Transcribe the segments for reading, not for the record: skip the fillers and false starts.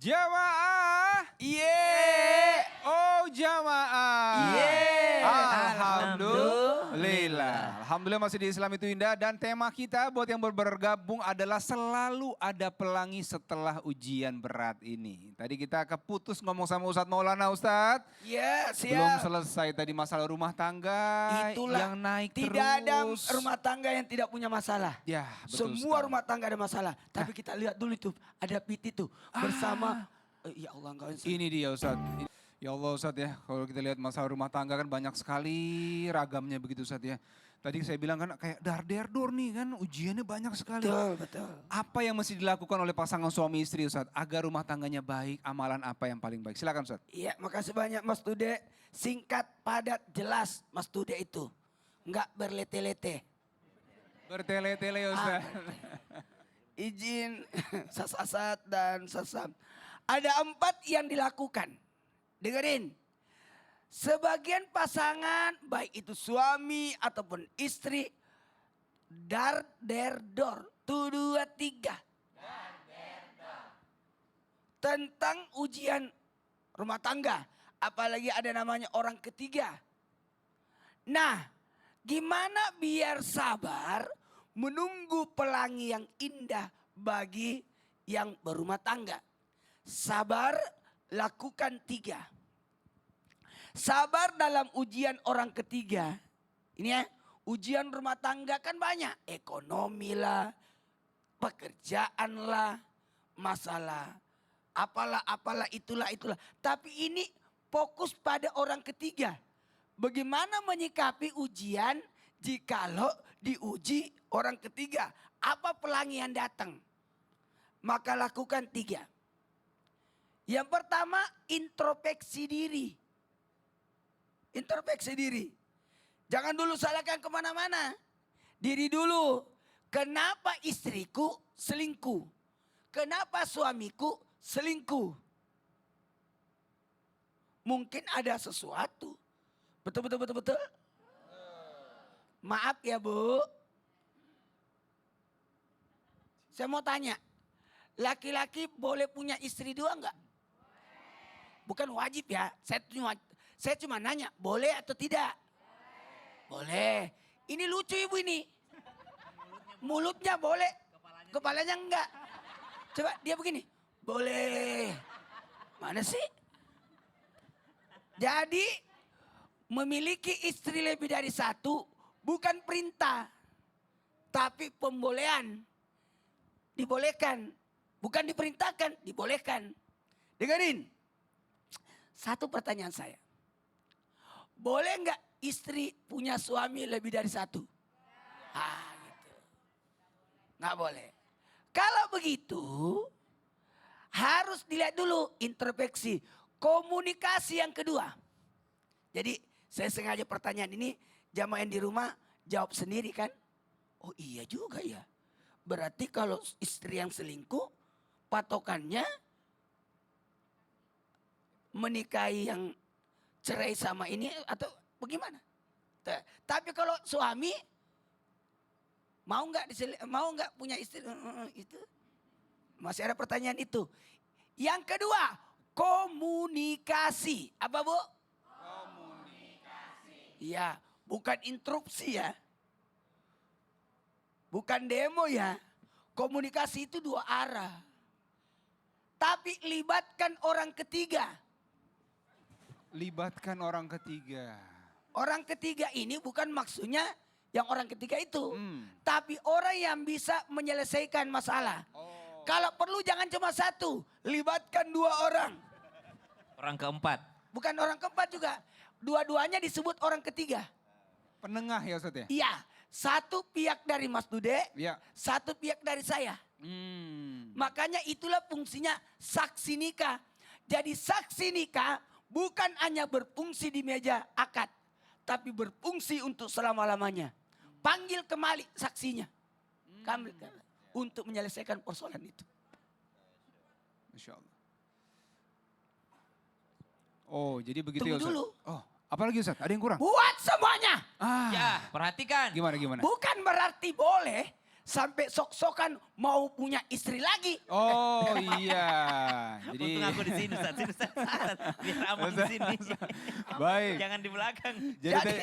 Jamaah. Oh jamaah. Alhamdulillah. Alhamdulillah masih di Islam itu indah. Dan tema kita buat yang bergabung adalah selalu ada pelangi setelah ujian berat ini. Tadi kita keputus ngomong sama Ustadz Maulana. Ustadz. Ya, siap. Belum selesai tadi masalah rumah tangga. Itulah yang naik tidak terus. ada rumah tangga yang tidak punya masalah. Ya, betul Semua sekali. rumah tangga ada masalah. Tapi kita lihat dulu itu, ada Piti tuh bersama. Ya Allah, engkau Ini dia Ustadz. Ya Allah Ustadz ya, kalau kita lihat masalah rumah tangga kan banyak sekali ragamnya begitu Ustadz ya. Tadi saya bilang kan kayak dar-der-dor nih kan ujiannya banyak sekali. Betul. Apa yang mesti dilakukan oleh pasangan suami istri Ustadz agar rumah tangganya baik, amalan apa yang paling baik? Silakan Ustadz. Iya, makasih banyak Mas Tude. Singkat, padat, jelas Mas Tude itu. Enggak berlete-lete. Bertele-tele Ustadz. Izin, sasasat dan sasam. Ada 4 yang dilakukan. Dengerin. Sebagian pasangan, baik itu suami ataupun istri, dar, der, dor, 1, 2, 3. Tentang ujian rumah tangga. Apalagi ada namanya orang ketiga. Nah, gimana biar sabar menunggu pelangi yang indah bagi yang berumah tangga. Sabar, lakukan 3. Sabar dalam ujian orang ketiga. Ini ya, ujian rumah tangga kan banyak. Ekonomi lah, pekerjaan lah, masalah apalah itulah. Tapi ini fokus pada orang ketiga. Bagaimana menyikapi ujian jikalau diuji orang ketiga? Apa pelangi yang datang? Maka lakukan 3. Yang pertama, introspeksi diri. Introspeksi diri. Jangan dulu salahkan kemana-mana. Diri dulu. Kenapa istriku selingkuh? Kenapa suamiku selingkuh? Mungkin ada sesuatu. Betul. Maaf ya Bu. Saya mau tanya. Laki-laki boleh punya istri 2 enggak? Bukan wajib ya. Saya cuma nanya, boleh atau tidak? Boleh. Ini lucu ibu ini. Mulutnya boleh, kepalanya enggak. Coba dia begini. Boleh. Mana sih? Jadi memiliki istri lebih dari 1 bukan perintah. Tapi pembolehan. Dibolehkan. Bukan diperintahkan, dibolehkan. Dengerin. 1 pertanyaan saya. Boleh enggak istri punya suami lebih dari 1? Gitu. Nggak boleh. Kalau begitu harus dilihat dulu introspeksi. Komunikasi yang kedua. Jadi saya sengaja pertanyaan ini jamaah yang di rumah jawab sendiri kan. Oh iya juga ya. Berarti kalau istri yang selingkuh patokannya menikahi yang cerai sama ini atau bagaimana? Tapi kalau suami mau nggak punya istri itu masih ada pertanyaan itu. Yang kedua, komunikasi. Apa Bu? Komunikasi. Ya, bukan interupsi ya. Bukan demo ya. Komunikasi itu 2 arah. Tapi libatkan orang ketiga. Libatkan orang ketiga. Orang ketiga ini bukan maksudnya yang orang ketiga itu. Tapi orang yang bisa menyelesaikan masalah. Kalau perlu jangan cuma 1. Libatkan 2 orang. Orang keempat. Bukan orang keempat juga. Dua-duanya disebut orang ketiga. Penengah ya Ustadz ya? Iya. 1 pihak dari Mas Dude. Ya. 1 pihak dari saya. Makanya itulah fungsinya saksi nikah. Jadi saksi nikah bukan hanya berfungsi di meja akad. Tapi berfungsi untuk selama-lamanya. Panggil kembali saksinya. Kami untuk menyelesaikan persoalan itu. Masya Allah. Oh jadi begitu Tunggu ya Ustadz? dulu. Oh apalagi Ustadz? Ada yang kurang? Buat semuanya. Ya, perhatikan. Gimana? Bukan berarti boleh. sampai sok-sokan mau punya istri lagi. Oh iya. Jadi Untung aku di sini, Ustaz. Sini, Ustaz. Ustaz. Biar aman di sini. baik. Jangan di belakang. Jadi Jadi,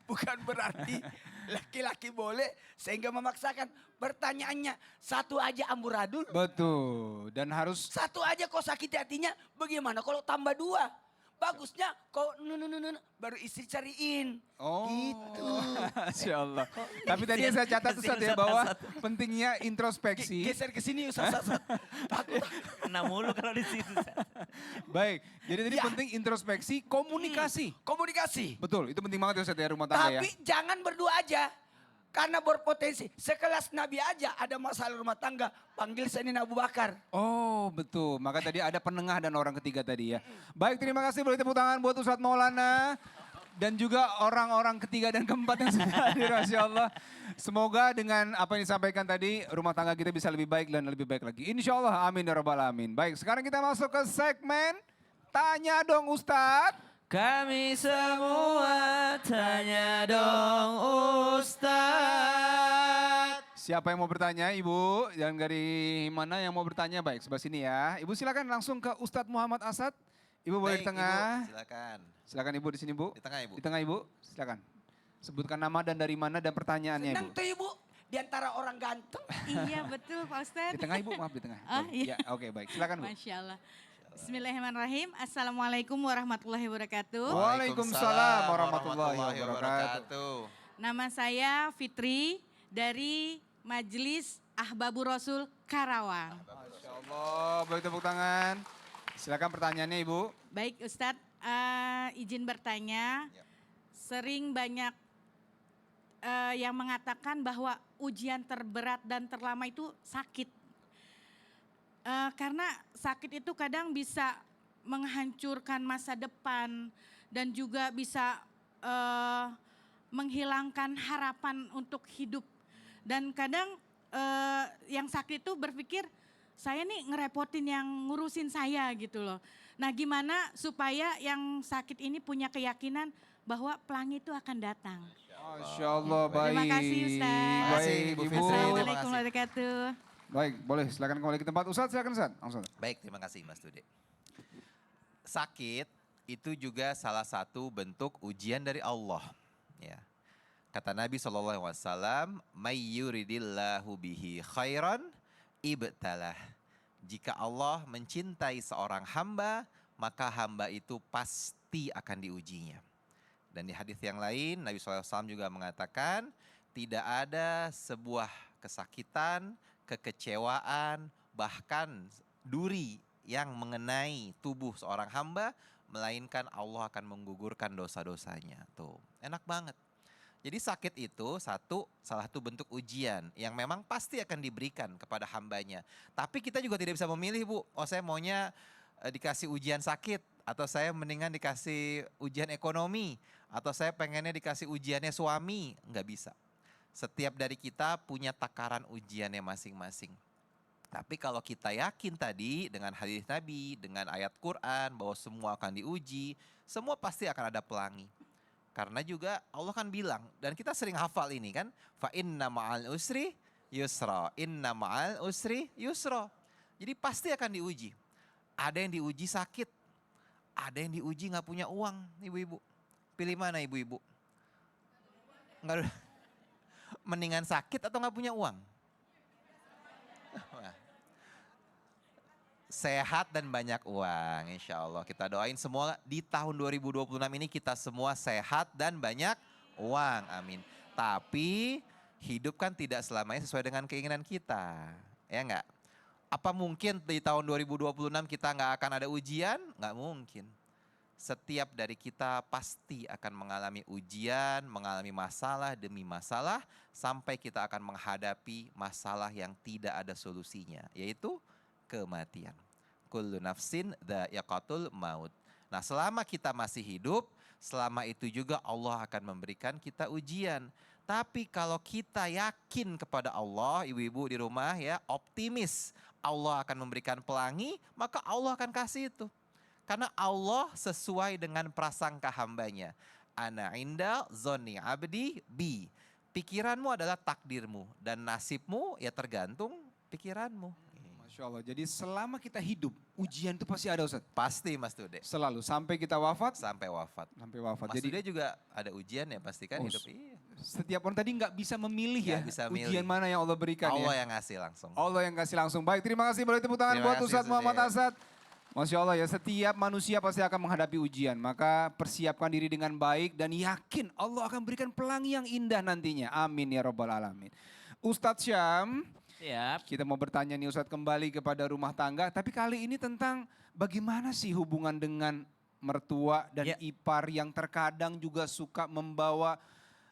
bukan berarti laki-laki boleh sehingga memaksakan. Pertanyaannya, satu aja amburadul, betul. Dan harus satu aja kau sakiti hatinya, bagaimana kalau tambah dua? Bagusnya kau baru istri cariin. Oh, Gitu. Masya Allah. Tapi tadi yang saya catat Ustaz ya bahwa pentingnya introspeksi. Geser ke sini Ustaz. Takut. Kena mulu kalau di situ, Ustaz. Baik, jadi tadi Ya. penting introspeksi, komunikasi. Komunikasi. Betul, itu penting banget ya Ustaz ya rumah tangga ya. Tapi jangan berdua aja. Karena berpotensi. Sekelas Nabi aja ada masalah rumah tangga. Panggil Sayyidina Abu Bakar. Oh betul, maka tadi ada penengah dan orang ketiga tadi ya. Baik, terima kasih, boleh tepuk tangan buat Ustadz Maulana. Dan juga orang-orang ketiga dan keempat yang sudah hadir, Masya Allah. Semoga dengan apa yang disampaikan tadi, rumah tangga kita bisa lebih baik dan lebih baik lagi. Insya Allah, amin ya rabbal alamin. Baik, sekarang kita masuk ke segmen Tanya Dong Ustadz. Kami semua tanya dong Ustaz. Siapa yang mau bertanya, Ibu? Yang dari mana yang mau bertanya? Baik, sebelah sini ya. Ibu silakan langsung ke Ustadz Muhammad Asad. Ibu boleh di Baik, tengah. Ibu, silakan. Silakan Ibu di sini, Bu. Di tengah, Ibu. Di tengah, Ibu. Silakan. Sebutkan nama dan dari mana dan pertanyaannya, Senang Ibu. tuh Ibu. Di antara orang ganteng. Iya betul Pak Ustadz. Di tengah, Ibu. Maaf, di tengah. Oh, Baik. iya. Ya, oke, baik. Silakan, Bu. Masya Allah. Bismillahirrahmanirrahim. Assalamualaikum warahmatullahi wabarakatuh. Waalaikumsalam warahmatullahi wabarakatuh. Nama saya Fitri dari Majelis Ahbabur Rasul Karawang. Masya Allah, boleh tepuk tangan. Silakan pertanyaannya, Ibu. Baik Ustadz, izin bertanya. Sering banyak yang mengatakan bahwa ujian terberat dan terlama itu sakit. Karena sakit itu kadang bisa menghancurkan masa depan dan juga bisa menghilangkan harapan untuk hidup. Dan kadang yang sakit itu berpikir saya nih ngerepotin yang ngurusin saya gitu loh. Nah gimana supaya yang sakit ini punya keyakinan bahwa pelangi itu akan datang. Masya Allah, baik. Terima kasih Ustaz. Baik, Bu Ibu. Fitri. Assalamualaikum Terima kasih. warahmatullahi wabarakatuh. Baik, boleh silakan kembali ke tempat. Ustadz, silakan Ustadz. Langsung. Baik, terima kasih Mas Tude. Sakit itu juga salah satu bentuk ujian dari Allah. Ya. Kata Nabi SAW, "May yuridillahu bihi khairan ibtalah." Jika Allah mencintai seorang hamba, maka hamba itu pasti akan diujinya. Dan di hadis yang lain, Nabi SAW juga mengatakan, tidak ada sebuah kesakitan, kekecewaan, bahkan duri yang mengenai tubuh seorang hamba, melainkan Allah akan menggugurkan dosa-dosanya. Tuh, enak banget. Jadi sakit itu salah satu bentuk ujian yang memang pasti akan diberikan kepada hambanya. Tapi kita juga tidak bisa memilih, Bu. Oh, saya maunya dikasih ujian sakit, atau saya mendingan dikasih ujian ekonomi, atau saya pengennya dikasih ujiannya suami. Nggak bisa. Setiap dari kita punya takaran ujiannya masing-masing. Tapi kalau kita yakin tadi dengan hadis Nabi, dengan ayat Quran bahwa semua akan diuji, semua pasti akan ada pelangi. Karena juga Allah kan bilang, dan kita sering hafal ini kan, fa inna ma'al usri yusra, inna ma'al usri yusra. Jadi pasti akan diuji. Ada yang diuji sakit, ada yang diuji nggak punya uang, ibu-ibu. Pilih mana ibu-ibu? Nggak, mendingan sakit atau nggak punya uang? Sehat dan banyak uang, insya Allah. Kita doain semua di tahun 2026 ini kita semua sehat dan banyak uang, amin. Tapi hidup kan tidak selamanya sesuai dengan keinginan kita, ya enggak? Apa mungkin di tahun 2026 kita nggak akan ada ujian? Nggak mungkin. Setiap dari kita pasti akan mengalami ujian, mengalami masalah demi masalah, sampai kita akan menghadapi masalah yang tidak ada solusinya, yaitu kematian. Kullu nafsin dha'iqatul maut. Nah, selama kita masih hidup, selama itu juga Allah akan memberikan kita ujian. Tapi kalau kita yakin kepada Allah, ibu-ibu di rumah ya, optimis Allah akan memberikan pelangi, maka Allah akan kasih itu. Karena Allah sesuai dengan prasangka hambanya. Ana inda zonni abdi bi. pikiranmu adalah takdirmu dan nasibmu ya tergantung pikiranmu. Masya Allah, jadi selama kita hidup, ujian itu pasti ada Ustaz. Pasti Mas Dude, Selalu, sampai kita wafat, sampai wafat. sampai wafat. Mas Jadi Dude juga ada ujian ya pasti kan Oh, hidup. Iya. setiap orang tadi nggak bisa memilih ya, Nggak bisa milih. ujian mana yang Allah berikan Allah ya. yang ngasih langsung. Allah yang kasih langsung. Baik, terima kasih, boleh tepuk tangan Terima buat kasih, Ustaz Muhammad Sude. Asad. Masya Allah ya, setiap manusia pasti akan menghadapi ujian. Maka persiapkan diri dengan baik dan yakin Allah akan berikan pelangi yang indah nantinya. Amin ya Rabbal Alamin. Ustadz Syam, Siap. kita mau bertanya nih Ustadz kembali kepada rumah tangga. Tapi kali ini tentang bagaimana sih hubungan dengan mertua dan Ya. ipar yang terkadang juga suka membawa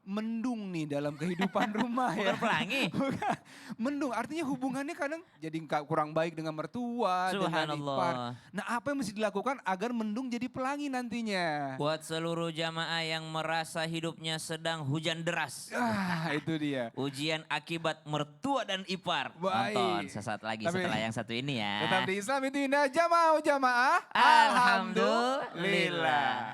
mendung nih dalam kehidupan rumah ya. Bukan pelangi. Bukan. Mendung, artinya hubungannya kadang jadi kurang baik dengan mertua, dengan ipar. Subhanallah. Nah apa yang mesti dilakukan agar mendung jadi pelangi nantinya? Buat seluruh jamaah yang merasa hidupnya sedang hujan deras. Ah itu dia. Ujian akibat mertua dan ipar. Baik. Nonton sesaat lagi Tapi- setelah yang satu ini ya. Tetap di Islam itu indah, jamaah. Alhamdulillah.